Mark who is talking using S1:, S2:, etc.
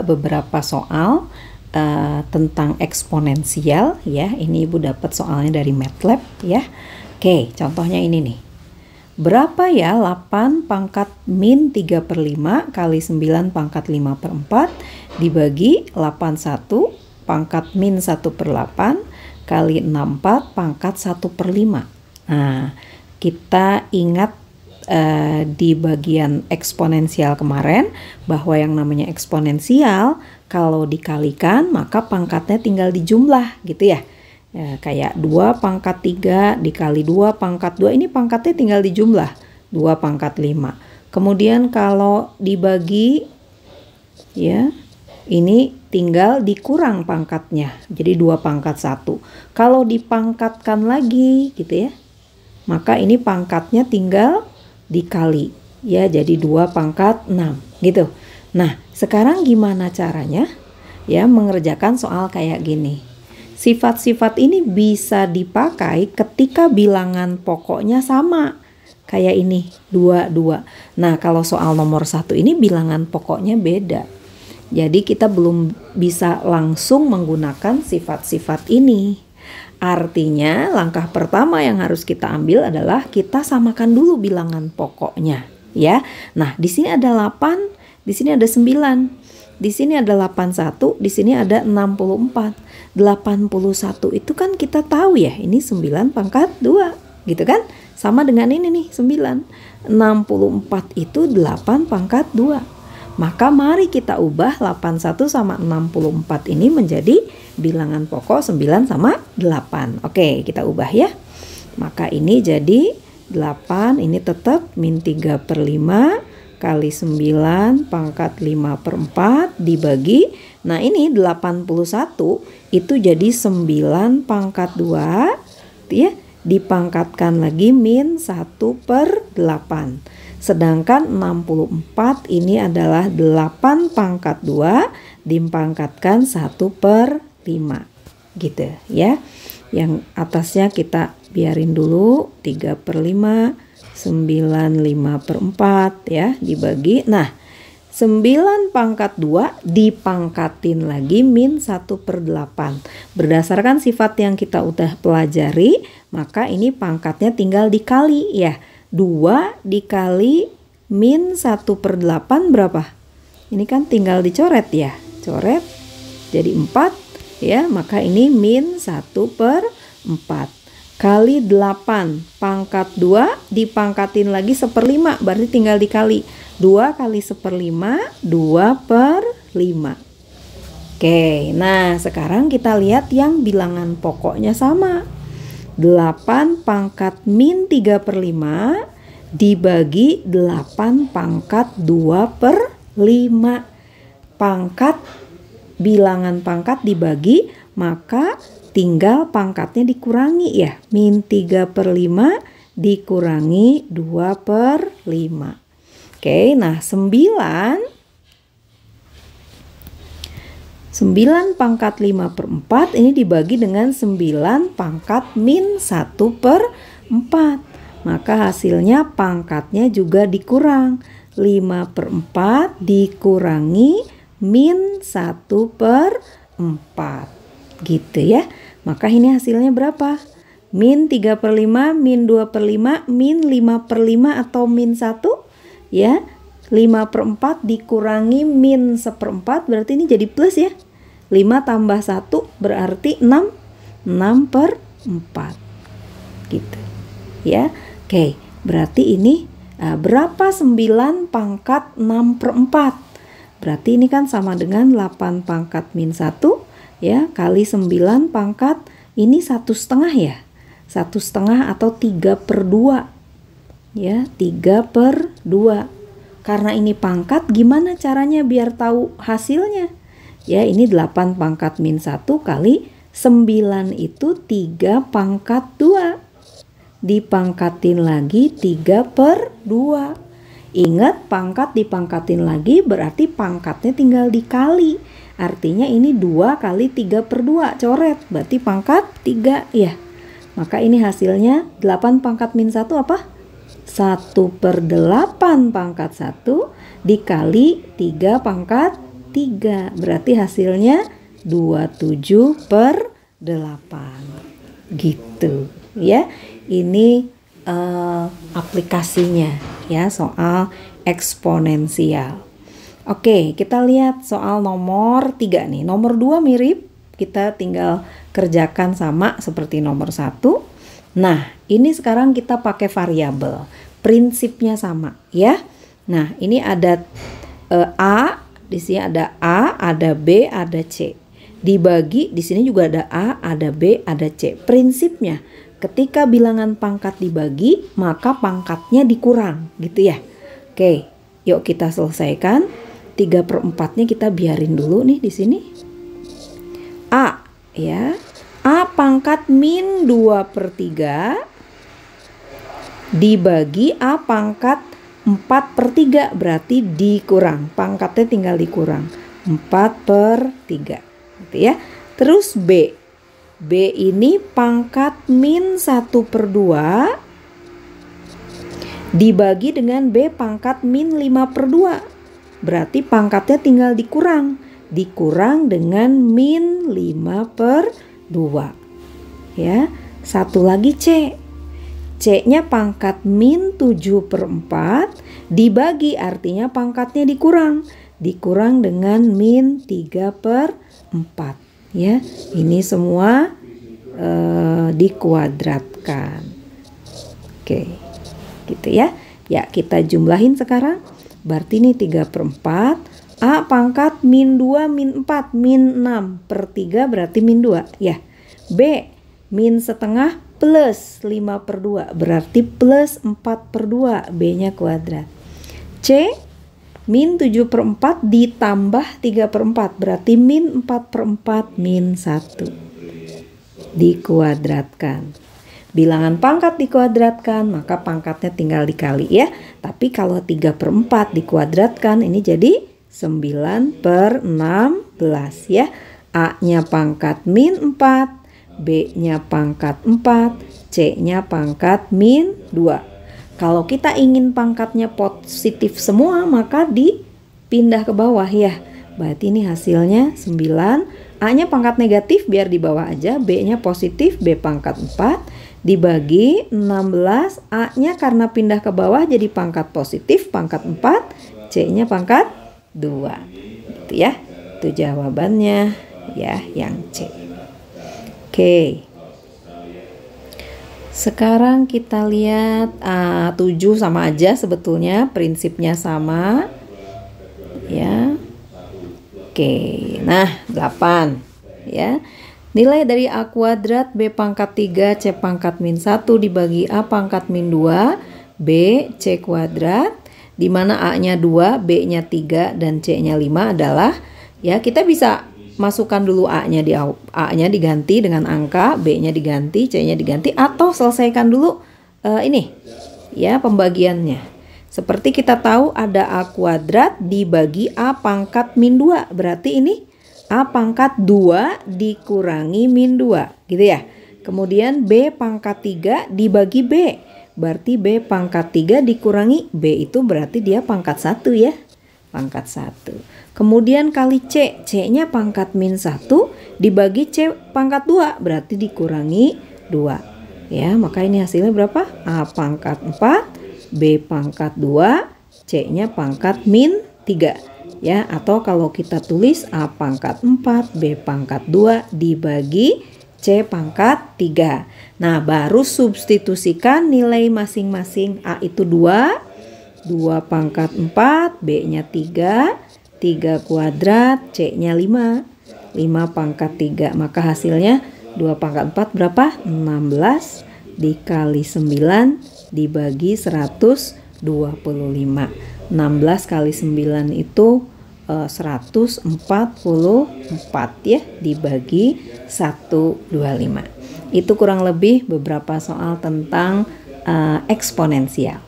S1: beberapa soal tentang eksponensial ya. Ini Ibu dapat soalnya dari MATLAB ya. Oke, contohnya ini nih. Berapa ya 8 pangkat min 3/5 kali 9 pangkat 5/4 dibagi 81 pangkat min 1/8 kali 64 pangkat 1/5. Nah, kita ingat di bagian eksponensial kemarin bahwa yang namanya eksponensial kalau dikalikan maka pangkatnya tinggal dijumlah gitu ya. Kayak 2 pangkat 3 dikali 2 pangkat 2, ini pangkatnya tinggal dijumlah 2 pangkat 5. Kemudian kalau dibagi ya, ini tinggal dikurang pangkatnya jadi 2 pangkat 1. Kalau dipangkatkan lagi gitu ya, maka ini pangkatnya tinggal dikali ya, jadi 2 pangkat 6 gitu. Nah, sekarang gimana caranya ya mengerjakan soal kayak gini? Sifat-sifat ini bisa dipakai ketika bilangan pokoknya sama. Kayak ini, 2, 2. Nah, kalau soal nomor 1 ini bilangan pokoknya beda. Jadi kita belum bisa langsung menggunakan sifat-sifat ini. Artinya langkah pertama yang harus kita ambil adalah kita samakan dulu bilangan pokoknya ya. Nah, di sini ada 8, di sini ada 9. Di sini ada 81, di sini ada 64. 81 itu kan kita tahu ya, ini 9 pangkat 2 gitu kan? Sama dengan ini nih, 9. 64 itu 8 pangkat 2. Maka mari kita ubah 81 sama 64 ini menjadi bilangan pokok 9 sama 8. Oke, kita ubah ya. Maka ini jadi 8, ini tetap min 3/5 kali 9 pangkat 5/4 dibagi. Nah, ini 81 itu jadi 9 pangkat 2 ya, dipangkatkan lagi min 1/8. Sedangkan 64 ini adalah 8 pangkat 2 dipangkatkan 1/5 gitu ya. Yang atasnya kita biarin dulu 3/5, 9 5/4 ya dibagi. Nah, 9 pangkat 2 dipangkatin lagi min 1/8. Berdasarkan sifat yang kita udah pelajari, maka ini pangkatnya tinggal dikali ya. 2 dikali min 1/8 berapa? Ini kan tinggal dicoret ya. Coret jadi 4 ya, maka ini min 1/4. Kali 8 pangkat 2 dipangkatin lagi 1/5, berarti tinggal dikali. 2 kali 1/5, 2/5. Oke, nah sekarang kita lihat yang bilangan pokoknya sama. 8 pangkat min 3/5 dibagi 8 pangkat 2/5. Pangkat, bilangan pangkat dibagi, maka tinggal pangkatnya dikurangi ya. Min 3/5 dikurangi 2/5. Oke, nah 9 pangkat 5/4 ini dibagi dengan 9 pangkat min 1/4. Maka hasilnya pangkatnya juga dikurang. 5/4 dikurangi min 1/4. Gitu ya. Maka ini hasilnya berapa? Min 3/5, min 2/5, min 5/5 atau min 1 ya. 5/4 dikurangi min 1/4 berarti ini jadi plus ya. 5 tambah 1 berarti 6. 6/4 gitu ya. Oke, berarti ini berapa 9 pangkat 6/4? Berarti ini kan sama dengan 8 pangkat min 1 ya, kali 9 pangkat ini 1/2 ya. 1/2 atau 3/2 ya, 3/2. Karena ini pangkat, gimana caranya biar tahu hasilnya? Ya, ini 8 pangkat min 1 kali 9 itu 3 pangkat 2. Dipangkatin lagi 3/2. Ingat, pangkat dipangkatin lagi berarti pangkatnya tinggal dikali. Artinya ini 2 kali 3/2, coret. Berarti pangkat 3 ya. Maka ini hasilnya 8 pangkat min 1 apa? 1/8 pangkat 1 dikali 3 pangkat 3. Berarti hasilnya 27/8. Gitu ya. Ini aplikasinya ya, soal eksponensial. Oke, kita lihat soal nomor 3 nih. Nomor 2 mirip, kita tinggal kerjakan sama seperti nomor 1. Nah, ini sekarang kita pakai variabel. Prinsipnya sama ya. Nah, ini ada A, di sini ada A, ada B, ada C. Dibagi, di sini juga ada A, ada B, ada C. Prinsipnya, ketika bilangan pangkat dibagi, maka pangkatnya dikurang, gitu ya. Oke, yuk kita selesaikan. 3/4-nya kita biarin dulu nih di sini. A, ya. A pangkat min 2/3 dibagi A pangkat 4/3, berarti dikurang. Pangkatnya tinggal dikurang. 4/3, gitu ya. Terus B. B ini pangkat min 1/2 dibagi dengan B pangkat min 5/2. Berarti pangkatnya tinggal dikurang. Dikurang dengan min 5/2. Ya, satu lagi C. C-nya pangkat min 7/4 dibagi, artinya pangkatnya dikurang. Dikurang dengan min 3/4. Ya, ini semua dikuadratkan. Oke, gitu ya. Ya, kita jumlahin sekarang. Berarti ini 3/4. A pangkat min 2 min 4 min 6/3 berarti min 2 ya. B min setengah plus 5/2 berarti plus 4/2, B-nya kuadrat. C min 7/4 ditambah 3/4 berarti min 4/4 min 1. Dikuadratkan. Bilangan pangkat dikuadratkan, maka pangkatnya tinggal dikali ya. Tapi kalau 3/4 dikuadratkan, ini jadi 9/16 ya. A-nya pangkat min 4, B-nya pangkat 4, C-nya pangkat min 2. Kalau kita ingin pangkatnya positif semua, maka dipindah ke bawah ya. Berarti ini hasilnya 9. A-nya pangkat negatif, biar di bawah aja. B-nya positif, B pangkat 4. Dibagi 16, A-nya karena pindah ke bawah jadi pangkat positif, pangkat 4, C-nya pangkat 2. Gitu ya. Itu jawabannya ya, yang C. Oke. Sekarang kita lihat 7 sama aja sebetulnya, prinsipnya sama. Ya. Oke. Nah, 8 ya. Nilai dari A kuadrat B pangkat 3 C pangkat min 1 dibagi A pangkat min 2 B C kuadrat, di mana A-nya 2, B-nya 3, dan C-nya 5 adalah, ya kita bisa masukkan dulu A-nya diganti dengan angka, B-nya diganti, C-nya diganti, atau selesaikan dulu ini ya pembagiannya. Seperti kita tahu ada A kuadrat dibagi A pangkat min 2, berarti ini A pangkat 2 dikurangi min 2, gitu ya. Kemudian B pangkat 3 dibagi B, berarti B pangkat 3 dikurangi B itu berarti dia pangkat 1 ya. Pangkat 1. Kemudian kali C, C-nya pangkat min 1 dibagi C pangkat 2, berarti dikurangi 2. Ya, maka ini hasilnya berapa? A pangkat 4, B pangkat 2, C-nya pangkat min 3. Ya, atau kalau kita tulis A pangkat 4, B pangkat 2 dibagi C pangkat 3. Nah, baru substitusikan nilai masing-masing. A itu 2, 2 pangkat 4, B-nya 3, 3 kuadrat, C-nya 5, 5 pangkat 3. Maka hasilnya 2 pangkat 4 berapa? 16 dikali 9 dibagi 125. 16 kali 9 itu 144 ya, dibagi 125. Itu kurang lebih beberapa soal tentang eksponensial.